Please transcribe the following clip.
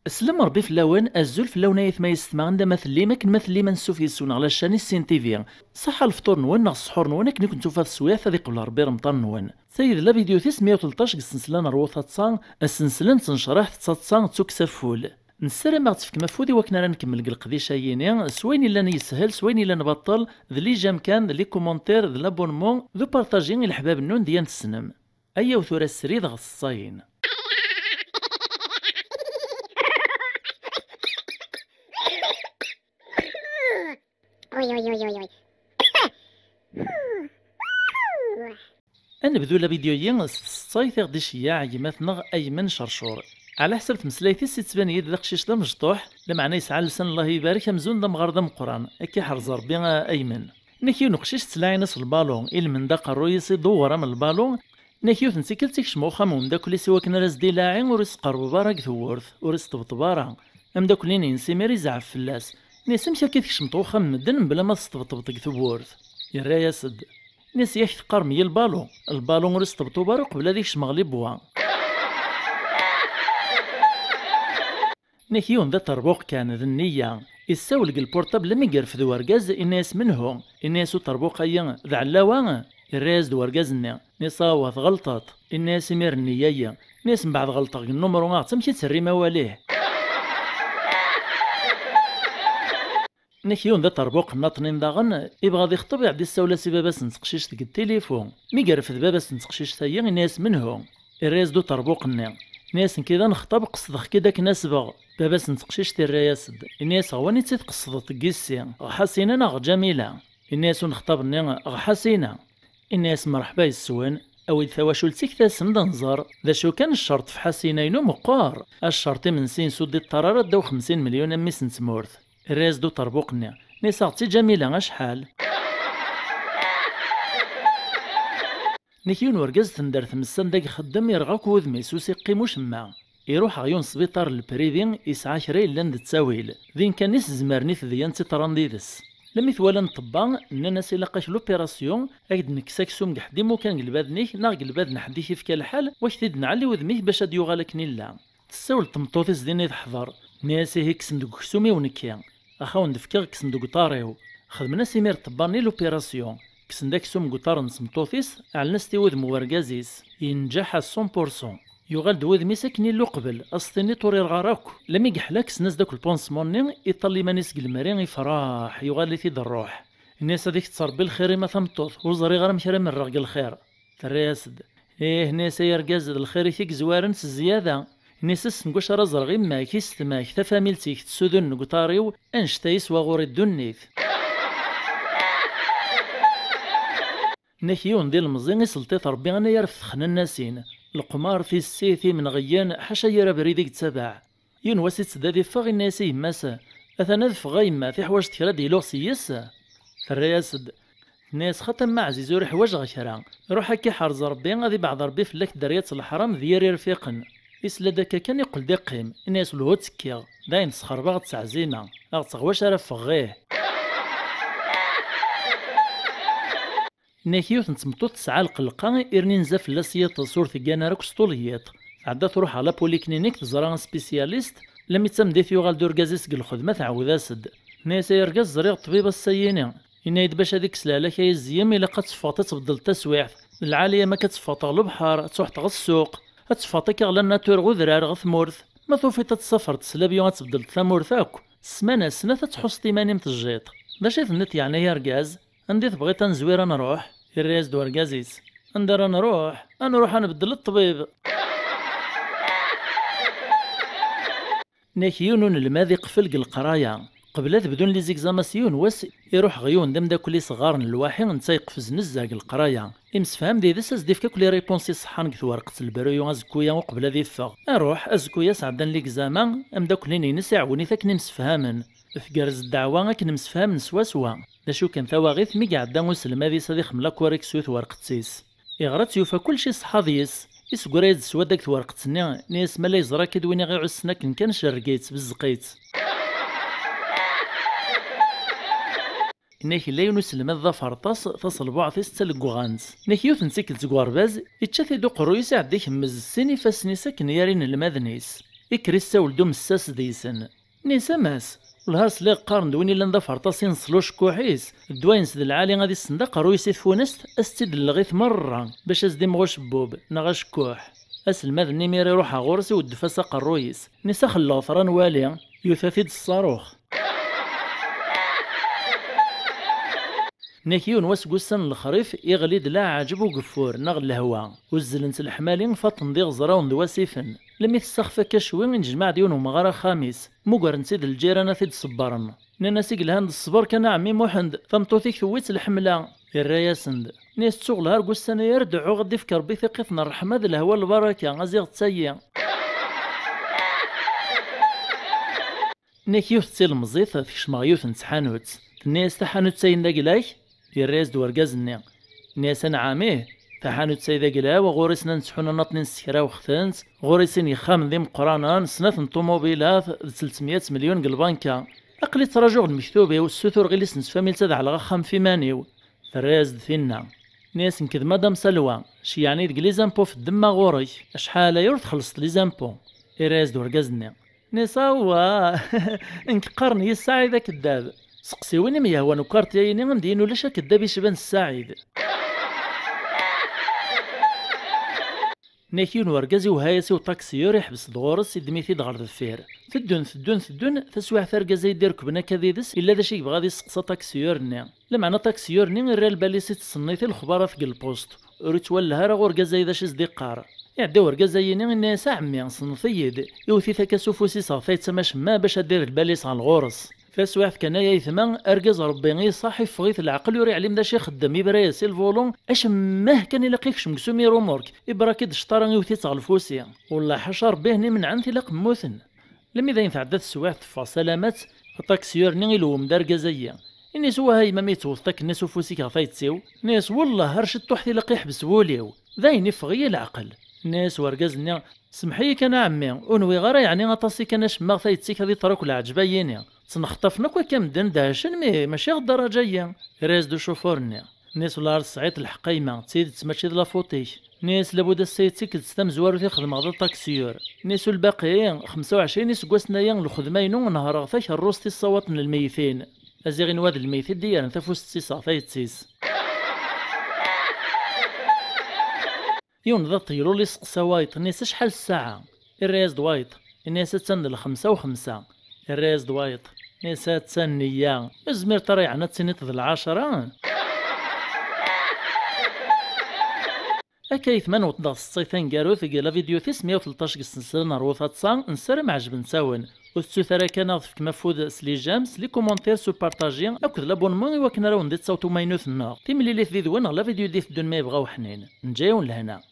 السلام ربي في اللون الزول في اللوناية ما يستمع عندما مثلي ما كنمثلي ما نسو في السون على الشاني السين تيفي صح الفطور نون ناغ السحور نون كني كنتو فهاد السويف هذي قبل ربي رمضان نون سيد لا فيديو 913 السلسله نروث تصان السلسله تنشرح تصان توكسفول نسرم ما تفك مفودي وكنا راه نكمل القديشه ييني سوين الا يسهل سوين الا نبطل ذلي جام كان ذلي كومونتير ذ لابونمون ذو بارطاجي الحباب النون ديال السنم ايا وثورة السريد غا الصاين. نبدو لا فيديو صايث غدي شياع يماثنا ايمن شرشور على حسب تمسلايتي سي تبان يد ذا قشيش دا مجطوح لمعنى يسعى لسان الله يبارك مزون دا مغار دا مقران اكي حرز ربي ايمن نكيو نقشيش تسلاعي ناس البالون من دا قرويس يدور من البالون نكيو تنسيكل تيكشمو خامو مداكلي سوا كنا راس دي لاعين وريس قربو بارك ثورث وريس طبطبارا مداكلين ينسي ميري زعف فلاس نيسم شا كيفكش مطوخا مدن بلا ما تطبطبطك ثورث يرا يا سد ناس ياك تقار ميا البالون وريس طبطبارا قبل هذيك شمغلي بوا نكيون ذا طربوق كان ذا النية يساولق البورتابل لما يقرف ذو ورقاز الناس منهم الناس طربوقيا ذا علاوان الراز ذو ورقازنا نصاوث غلطات الناس مير النية ناس من بعد غلطة النمر ونعطم كي تسري مواليه نكيون ذا طربوق ناطنين داغن يبغى ذي خطب يعدي الساولة سي باباس نتقشيش ديك التليفون مي قرف باباس نتقشيش ثايا الناس منهم الراز ذو طربوقنا ناس كذا نخطب قصدخ كذاك ناس بغ باباس نتقشيش تيرياسد الناس غواني تيتقصد تقيسي غحاسينة ناغ جميلة الناس نخطب غ حسينة الناس مرحبا يسوان او ثواشو لتيك تاسم دنزر ذا شو كان الشرط في حسينة ينو مقار الشرط من سين سودي الطرارة داو 50 مليون امي سنتمورث الراز دو طربوقنا ناس اغتي جميلة اشحال نكيون ورقاز تندر تمسان داك خدام يرغاك وذميس وسيقي مشمع يروح غيون سبيطار البريدين يسعى كرا إلا ند التاويل ذين كان نيس زمارني ثديان تيطرانديدس لمي ثوالا نطبا إننا سيلاقاش لوبيراسيون أكد نكساكسوم قحدي مو كان قلبادنيك نا قلباد نحدي كيف الحال واش تيد نعلي وذميه باش هاد يوغالك نيلا تساول طمطوطيس ديني تحضر ناسي هيك صندوق كسومي ونكيا أخاو ندفكا كصندوق طاريو خدمنا سيمير طباني لوبيراسيون كسنداك سوم قطار نسمطوثيس على ناس تيوذ مواركازيس ينجح 100% يغال دوذ ميساكني لو قبل أصطيني طوري الغراك لما يقحلاك سناس داك البونسموني يطلي مانيس قلمارين يفراح يغال لي تيد الروح الناس هذيك تصربي الخير ما ثمطوث وزري غير مشرا من رغق الخير ترياسد ناس يرقاز الخير يثيك زوارن الزيادة ناس سنقوش رازر غير ماك يستماك تفاميلتيك تسودن قطاريو انشتايس وغوري الدنيث نكيون ديال المزين يسلطيط ربي انا يرفخنا الناسين القمار في السيثي من غيان حاشا يرى بريدك تبع ينواسي تسدادي فغ الناسي ماسا اثنا ذفغ يما في حواج تكرا ديلو سياسا فرياسد ناس ختم مع عزيز وري حواج غكرا روح هكي حرز ربي غادي بعض ربي فلاك دريات الحرام ديالي رفيقا يسلا داكا كان يقول دقيم الناس لهو تكيا داين تسخربا غتسعزينا غتغواش راه فغيه ناكيو تنتمطو تسعى القلقة إرني نزاف لاسيات صورة كانا راك سطوليات عدا تروح على بوليكلينيك تزرع سبيسياليست لم يتسمديت يوغال دوركازيس كل الخدمة تعود سد ناس يركز زريغ طبيب السييني إنايد باش هذيك سلالة كي الزيام إلا قد تفاطي تبدل تسويع العالية ما كتفاطا البحر تروح تغ السوق تفاطي كغلا الناتور غذرار غثمورث ما توفي تتسفر تسلابيو تبدل ثمورثاك السمانة سنة تحوس تيماني متجيط باش يثنت يعني يركاز عندي بغيت نزوير نروح الرياز دو ركازيس ندير نروح نبدل الطبيب ناكيون الماذي قفل القرايه قبل بدون لي زيكزاماسيون واس يروح غيون دم داكلي صغار الواحي نتايقفز نزاق القرايه امسفهم دي دساس ديفكا كلي ريبونسي صحان كث ورقه البرويو ازكويا وقبل ذي فغ اروح ازكويا سعدان ليكزامان ام داكلين ينس عوني ثاك نمسفهامن فكرز الدعوه كنمسفهم نسوا سوا داشو كان ثواغيث مي قعدا وسلم هذي صديق خملا كواريك سويت ورقتيس يغرات يوفى كلشي صحاضيس يسكرا سوا داك ورقتنا ناس مالا يزرا كدويني غير عسنا كان شرقيت بزقيت إنك لا ينسلم ذا فرطاس تصل بعض تلقوغانس إنك يوث نسيكل تقوارباز يتشاثي دو قرويس عديك مز السيني فاسني ساكن يارين المذنيس إكريسا ولدو مساس ديسن نيسا ماس الهارس لي قارن دويني لان ذا فرطاس ينصلوش كوحيس الدواينس ذا العالي غادي الصنداق قرويس يثفونست استيد اللغيث مرة باش ازدي مغوش بوب نغاش كوح أسل ماذني ميري روحا غورسي ودفاسا قرويس نيسا خلا ثران والي يوثاثيد الصاروخ ناكيون واسقوسن الخريف يغليد لا عجبو قفور نغ الهوا وزلنت الحمالين فطن دي غزراون دواسيفن لم يتسخفى كشوين نجمع ديون ومغارة خامس مقر نسيد الجيران ثيد صبارن نانا الهند الصبر كان عمي محند ثمطوثيك ثويت الحملة الراياسند ناس تشغلها رقوسن يردعو غدي في كربي ثقيفنا الرحمة ذا الهوا البركة غازيغ تسيا ناكيوث تسيل مزيثة في شماغيوث نتحانوت الناس تحانوت ساين داقلاك يريز دور قازني ناس عاميه تحانوت سيدا قلا وغورسنا نسحونا نطنين سكرا وختانس غورسين يخام ذي مقرانا سنة طوموبيلات 300 مليون قلبانكا أقلي تراجع المكتوبة والسثور غيليس نسفاميل تدع الغخام في مانيو الراز ثينا ناس نكذ مادام سلوى شي يعني دقلي زامبو في الدم غوري أشحال يورد خلصت لي زامبو يريز دور قازني ناس هو انك قرني السعيدة كداب سقسي وين مياه ونكارت يايني غندينو لاش كداب يشبان السعيد ناكيون ورقازي وهايسي وطاكسيور يحبس دغورس يدميثي دغر الفير ثدون تسويع ثرقازي يدير كبنا كذيدس الا ذا شي يبغى غادي يسقسا طاكسيورني لمعنى طاكسيورني غير الباليسي تصنيتي الخباره في البوست ريت ولا راه ورقازي ذا شي صديقار يعدي ورقازيني الناس عمي صنفيد يوثي ثاكا سوفوسي صافي تسماش ما باش دير الباليس على الغورس فاسواح كان يثمان ارجز ربي صاحي فغيث العقل يوري علم دا شي خدام يبرايس الفولون اش ماه كان يلاقيكش مكسومي رومورك يبراكيد شطارا يوثي تاع الفوسيا والله حشر بهني من عن ثلاق موثن لم اذا ينفع السواح تفا سلامات الطاكسيورني يلوم دار جزيه اني سوا هاي ما ميتوثك الناس وفوسيك غفايتسيو ناس والله هرشت وحدي لاقي يحبس وليو ذاين يفغي العقل ناس ورقازني سمحي كان عمي ونوي غير يعني غطاسي كان شما غفايتسيك هذه طرق العجبايني تنخطفنا كوا كامدن دهشن ماشي غد الدرجيه راز دو شوفورني ناس ولا الصعيد الحقيمه تسيد تمشي لا فوتيش ناس لابد السيتيك تستم زوار تخدم غدا الطاكسيور ناس الباقيين 25 ناس كواسنايا الخدمه ينو نهار غفاش الروستي الصوات من الميتين ازيغين واد الميتين ديال تفوس تسيس فايتسيس يون ذا طيرو لي سقساوايط ناس شحال الساعه الراز دوايط الناس تسند 5 و5 الراز دوايط نسات سنية ازمير ترى عنا تسنيت ذي 10 أكاي 8 الصيفين قالوا ثقيلا فيديو 113 قسنسلنا روثا تصان نسرم عجب نساون وثلاثة كان في مفود سلي جامس لي كومونتير سو بارطاجي اكد لابونمون وكنا راو نديت صوتو ماينوث النار تيملي لي في ذوين لا فيديو ديف دون ما يبغاو حنين نجايون لهنا